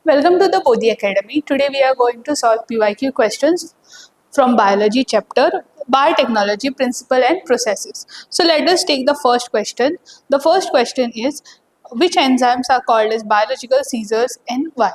Welcome to the Bodhi Academy. Today we are going to solve PYQ questions from biology chapter biotechnology principle and processes. So let us take the first question. The first question is which enzymes are called as biological seizers and why?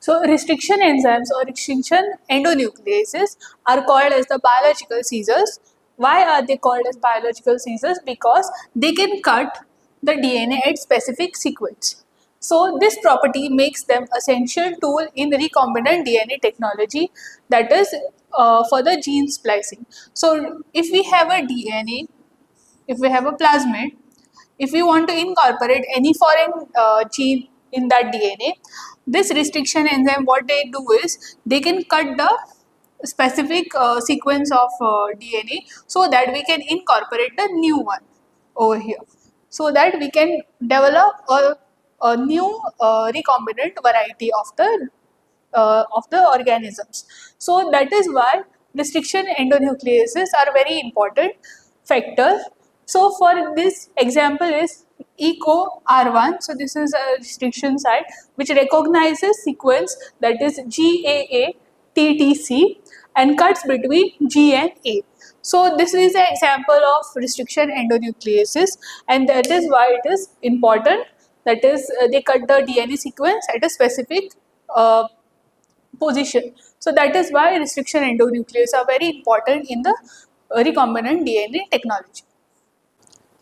So restriction enzymes or restriction endonucleases are called as the biological seizers. Why are they called as biological seizers? Because they can cut the DNA at specific sequence. So this property makes them essential tool in recombinant DNA technology, that is for the gene splicing. So if we have a DNA, if we have a plasmid, if we want to incorporate any foreign gene in that DNA, this restriction enzyme, what they do is they can cut the specific sequence of DNA so that we can incorporate the new one over here, so that we can develop a new recombinant variety of the organisms. So that is why restriction endonucleases are very important factor. So for this example is ECO R1. So this is a restriction site which recognizes sequence that is GAA-TTC and cuts between G and A. So this is an example of restriction endonucleases, and that is why it is important. That is, they cut the DNA sequence at a specific position. So that is why restriction endonucleases are very important in the recombinant DNA technology.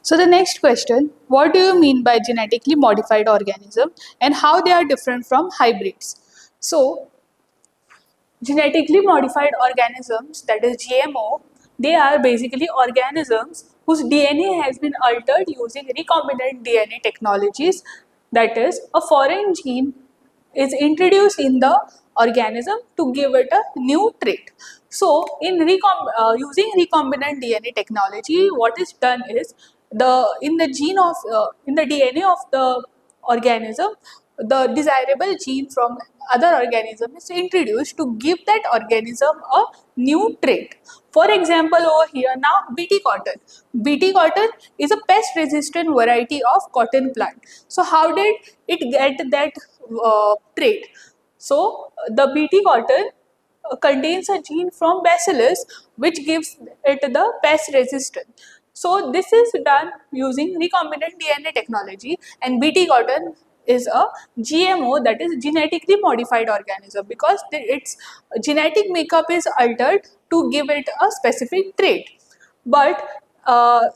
So the next question, what do you mean by genetically modified organism and how they are different from hybrids? So genetically modified organisms, that is GMO, they are basically organisms whose DNA has been altered using recombinant DNA technologies. That is, a foreign gene is introduced in the organism to give it a new trait. So, using recombinant DNA technology, what is done is in the DNA of the organism, the desirable gene from other organism is introduced to give that organism a new trait. For example, over here now BT cotton. BT cotton is a pest resistant variety of cotton plant. So how did it get that trait? So the BT cotton contains a gene from Bacillus which gives it the pest resistance. So this is done using recombinant DNA technology, and BT cotton is a GMO, that is genetically modified organism, because its genetic makeup is altered to give it a specific trait. But on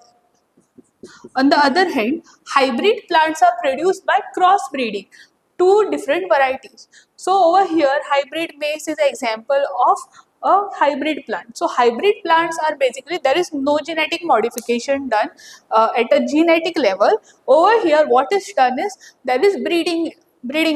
the other hand, hybrid plants are produced by crossbreeding two different varieties. So over here, hybrid maize is an example of a hybrid plant. So hybrid plants are basically, there is no genetic modification done at a genetic level. Over here, what is done is there is breeding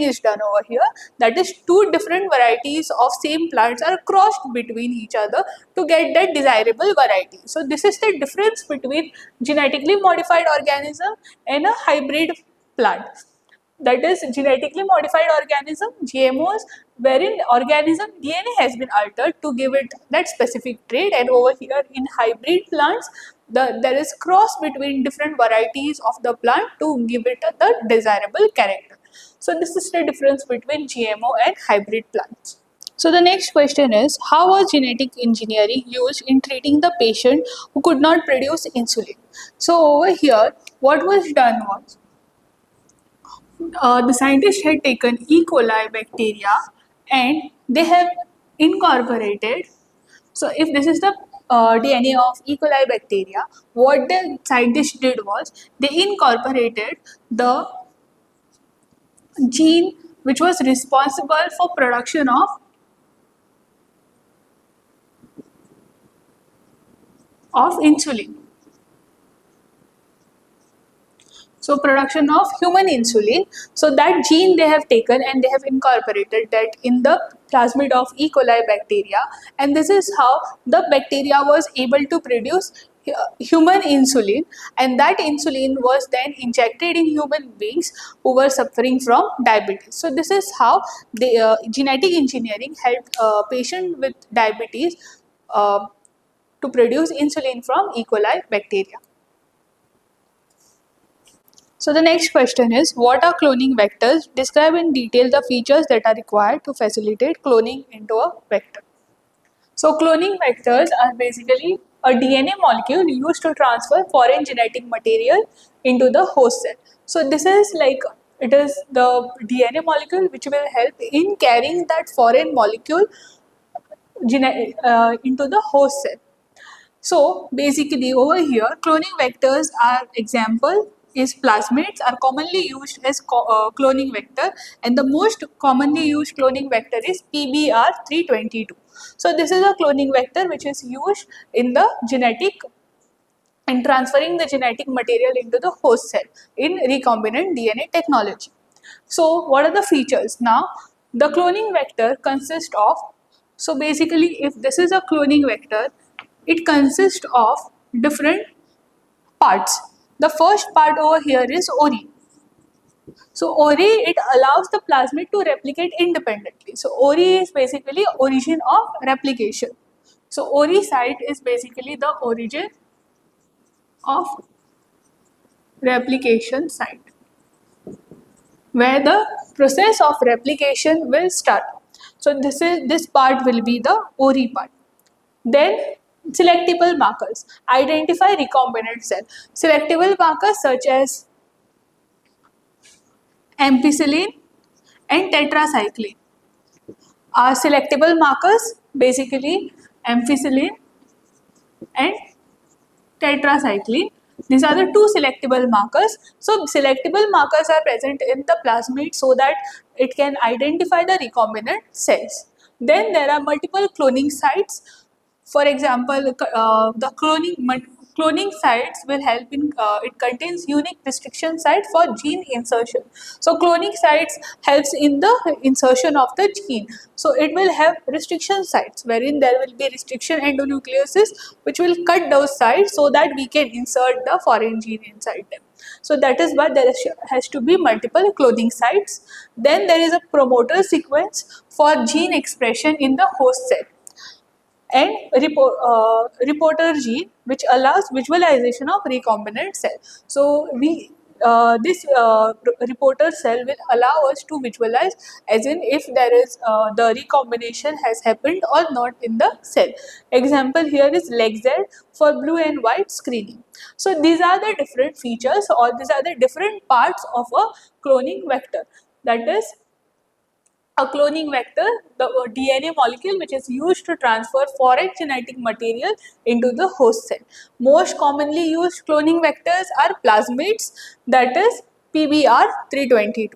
is done over here, that is two different varieties of same plants are crossed between each other to get that desirable variety. So this is the difference between genetically modified organism and a hybrid plant. That is genetically modified organism, GMOs, wherein organism DNA has been altered to give it that specific trait, and over here in hybrid plants there is cross between different varieties of the plant to give it the desirable character. So this is the difference between GMO and hybrid plants. So the next question is, how was genetic engineering used in treating the patient who could not produce insulin? So over here, what was done was, the scientists had taken E. coli bacteria and they have incorporated. So if this is the DNA of E. coli bacteria, what the scientists did was they incorporated the gene which was responsible for production of insulin. So production of human insulin. So that gene they have taken and they have incorporated that in the plasmid of E. coli bacteria, and this is how the bacteria was able to produce human insulin, and that insulin was then injected in human beings who were suffering from diabetes. So this is how the genetic engineering helped a patient with diabetes uh, to produce insulin from E. coli bacteria. So the next question is, what are cloning vectors? Describe in detail the features that are required to facilitate cloning into a vector. So cloning vectors are basically a DNA molecule used to transfer foreign genetic material into the host cell. So this is like, it is the DNA molecule which will help in carrying that foreign molecule into the host cell. So basically over here, cloning vectors are example is plasmids are commonly used as cloning vector, and the most commonly used cloning vector is PBR322. So this is a cloning vector which is used in the genetic and transferring the genetic material into the host cell in recombinant DNA technology. So what are the features? Now the cloning vector consists of, so basically if this is a cloning vector, it consists of different parts. The first part over here is ORI. So ORI, it allows the plasmid to replicate independently. So ORI is basically origin of replication. So ORI site is basically the origin of replication site, where the process of replication will start. So this part will be the ORI part. Then selectable markers identify recombinant cell. Selectable markers such as ampicillin and tetracycline are selectable markers, basically ampicillin and tetracycline. These are the two selectable markers. So selectable markers are present in the plasmid so that it can identify the recombinant cells. Then there are multiple cloning sites. For example, cloning sites will help in, it contains unique restriction site for gene insertion. So cloning sites helps in the insertion of the gene. So it will have restriction sites wherein there will be restriction endonucleases which will cut those sites so that we can insert the foreign gene inside them. So that is why there has to be multiple cloning sites. Then there is a promoter sequence for gene expression in the host cell, and reporter gene which allows visualization of recombinant cell. So this reporter cell will allow us to visualize as in if there is the recombination has happened or not in the cell. Example here is LegZ for blue and white screening. So these are the different features, or these are the different parts of a cloning vector. That is, a cloning vector, the DNA molecule which is used to transfer foreign genetic material into the host cell. Most commonly used cloning vectors are plasmids, that is PBR322,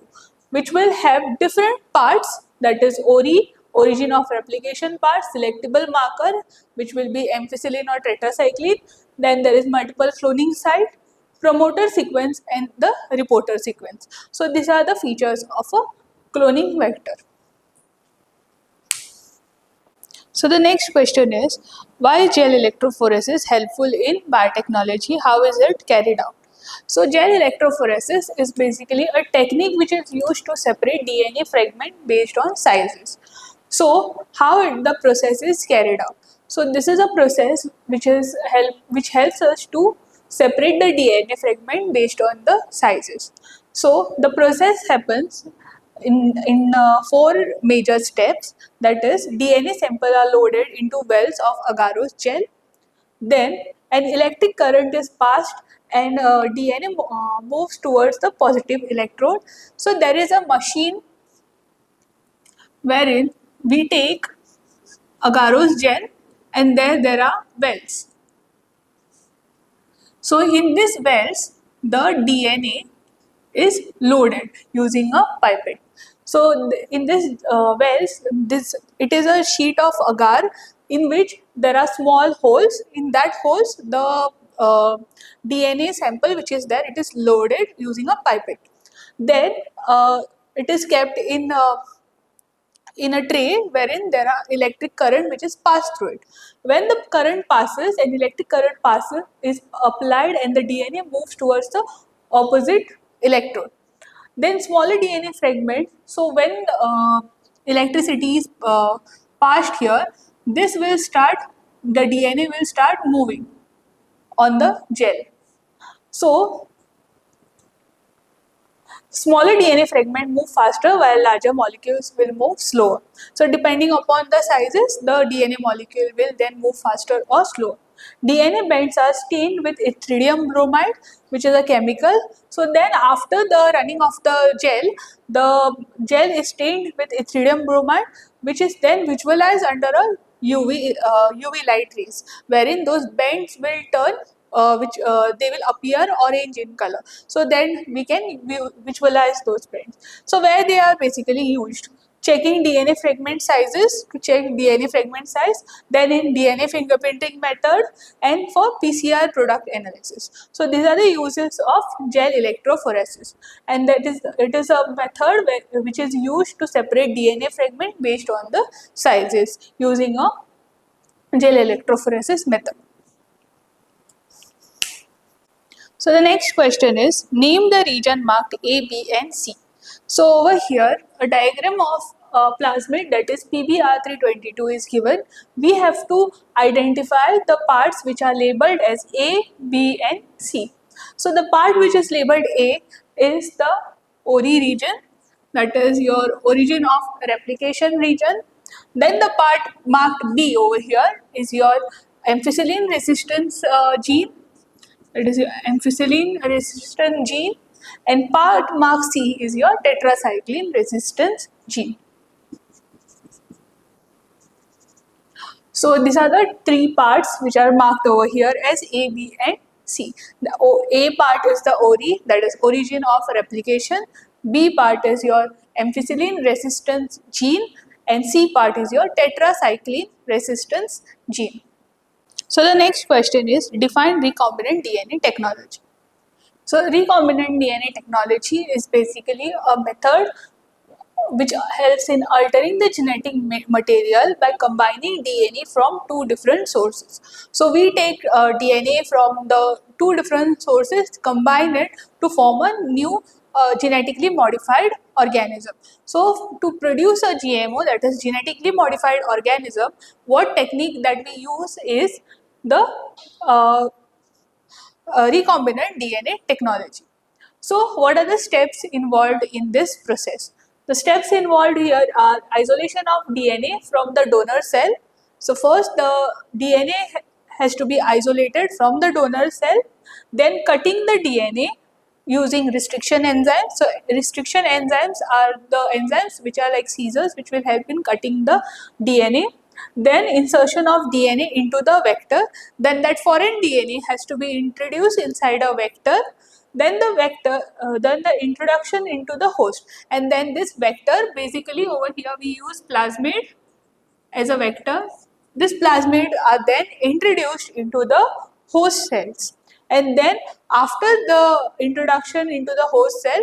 which will have different parts, that is ORI, origin of replication part, selectable marker which will be ampicillin or tetracycline, then there is multiple cloning site, promoter sequence and the reporter sequence. So these are the features of a cloning vector. So the next question is, why is gel electrophoresis helpful in biotechnology? How is it carried out? So gel electrophoresis is basically a technique which is used to separate DNA fragment based on sizes. So the process is carried out. So this is a process which helps us to separate the DNA fragment based on the sizes. So the process happens in four major steps. That is, DNA sample are loaded into wells of agarose gel. Then an electric current is passed and DNA moves towards the positive electrode. So there is a machine wherein we take agarose gel and there are wells. So in these wells, the DNA is loaded using a pipette. So in this wells, it is a sheet of agar in which there are small holes. In that holes, the DNA sample which is there, it is loaded using a pipette. Then it is kept in a tray wherein there are electric current which is passed through it. When the current passes, an electric current passes is applied and the DNA moves towards the opposite electrode. Then smaller DNA fragments, so when electricity is passed here, the DNA will start moving on the gel. So Smaller DNA fragments move faster while larger molecules will move slower. So depending upon the sizes, the DNA molecule will then move faster or slower. DNA bends are stained with yttrium bromide, which is a chemical. So then after the running of the gel is stained with yttrium bromide, which is then visualized under a UV light rays, wherein those bends will turn, which they will appear orange in color. So then we can visualize those bends. So where they are basically used: checking DNA fragment sizes to check DNA fragment size, then in DNA fingerprinting method, and for PCR product analysis. So these are the uses of gel electrophoresis, and it is a method which is used to separate DNA fragment based on the sizes using a gel electrophoresis method. So the next question is, name the region marked A, B and C. So over here a diagram of plasmid, that is PBr322, is given. We have to identify the parts which are labeled as A, B and C. So the part which is labeled A is the ORI region, that is your origin of replication region. Then the part marked B over here is your ampicillin resistance gene, it is your ampicillin resistant gene, and part mark C is your tetracycline resistance gene. So these are the three parts which are marked over here as A, B and C. The A part is the ORI, that is origin of replication. B part is your ampicillin resistance gene, and C part is your tetracycline resistance gene. So the next question is, define recombinant DNA technology. So recombinant DNA technology is basically a method which helps in altering the genetic material by combining DNA from two different sources. So we take DNA from the two different sources, combine it to form a new genetically modified organism. So to produce a GMO, that is genetically modified organism, what technique that we use is the uh, recombinant DNA technology. So what are the steps involved in this process? The steps involved here are isolation of DNA from the donor cell. So first the DNA has to be isolated from the donor cell, then cutting the DNA using restriction enzymes. So restriction enzymes are the enzymes which are like scissors, which will help in cutting the DNA. Then insertion of DNA into the vector, then that foreign DNA has to be introduced inside a vector, then the vector, then the introduction into the host, and then this vector, basically over here we use plasmid as a vector. This plasmid are then introduced into the host cells, and then after the introduction into the host cell,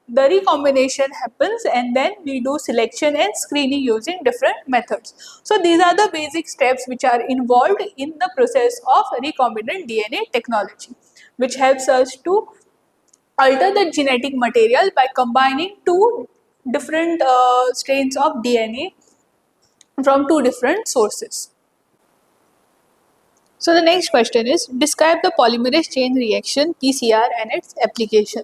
the recombination happens, and then we do selection and screening using different methods. So these are the basic steps which are involved in the process of recombinant DNA technology, which helps us to alter the genetic material by combining two different strains of DNA from two different sources. So the next question is, describe the polymerase chain reaction PCR and its application.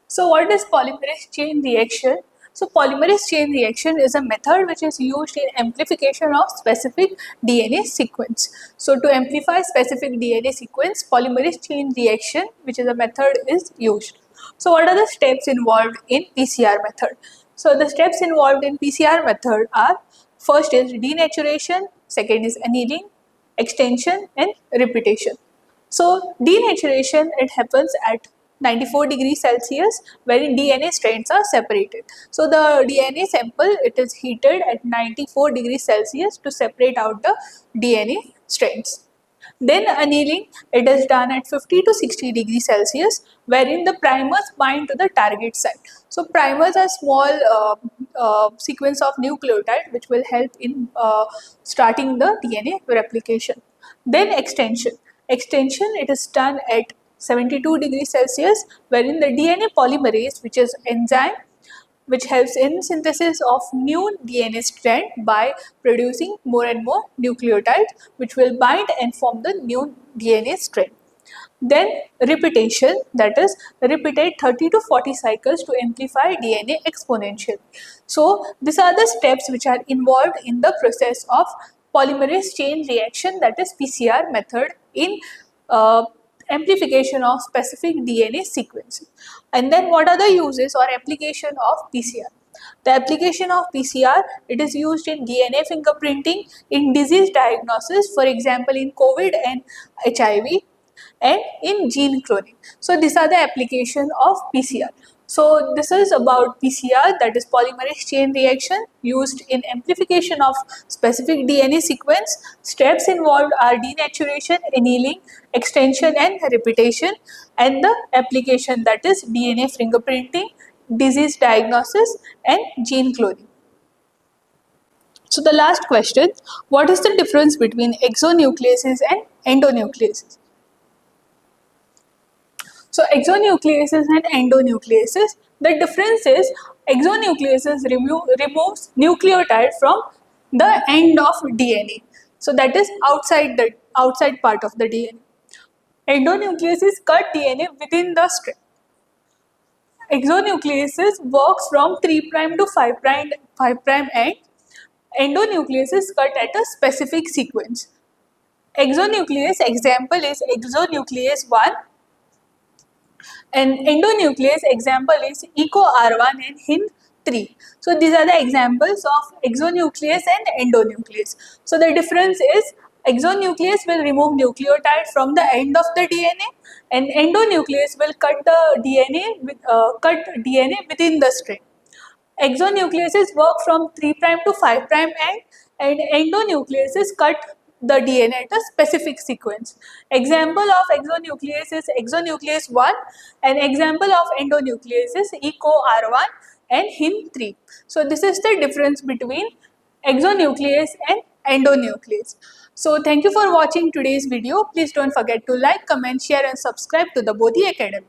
So what is polymerase chain reaction? So polymerase chain reaction is a method which is used in amplification of specific DNA sequence. So to amplify specific DNA sequence, polymerase chain reaction, which is a method, is used. So what are the steps involved in PCR method? So the steps involved in PCR method are, first is denaturation, second is annealing, extension and repetition. So denaturation, it happens at 94 degrees Celsius, wherein DNA strands are separated. So the DNA sample, it is heated at 94 degrees Celsius to separate out the DNA strands. Then annealing, it is done at 50 to 60 degrees Celsius, wherein the primers bind to the target site. So primers are small sequence of nucleotide which will help in starting the DNA replication. Then extension. Extension, it is done at 72 degrees Celsius, wherein the DNA polymerase, which is enzyme which helps in synthesis of new DNA strand by producing more and more nucleotides which will bind and form the new DNA strand. Then repetition, that is repeated 30 to 40 cycles to amplify DNA exponentially. So these are the steps which are involved in the process of polymerase chain reaction, that is PCR method, in uh, amplification of specific DNA sequences. And then what are the uses or application of PCR? The application of PCR, it is used in DNA fingerprinting, in disease diagnosis, for example in COVID and HIV, and in gene cloning. So these are the application of PCR. So this is about PCR, that is polymerase chain reaction, used in amplification of specific DNA sequence. Steps involved are denaturation, annealing, extension and repetition, and the application, that is DNA fingerprinting, disease diagnosis and gene cloning. So the last question, what is the difference between exonucleases and endonucleases? So exonucleases and endonucleases, the difference is exonucleases removes nucleotide from the end of DNA. So that is outside part of the DNA. Endonucleases cut DNA within the strand. Exonucleases works from 3' to 5' end. Endonucleases cut at a specific sequence. Exonuclease example is exonuclease 1. An endonuclease example is EcoR1 and HIN3. So these are the examples of exonuclease and endonuclease. So the difference is exonuclease will remove nucleotide from the end of the DNA, and endonuclease will cut DNA within the string. Exonucleases work from 3' to 5' end, and endonucleases cut the DNA at a specific sequence. Example of exonuclease is exonuclease 1, and example of endonuclease is EcoR1 and HIN3. So this is the difference between exonuclease and endonuclease. So thank you for watching today's video. Please don't forget to like, comment, share and subscribe to the Bodhi Academy.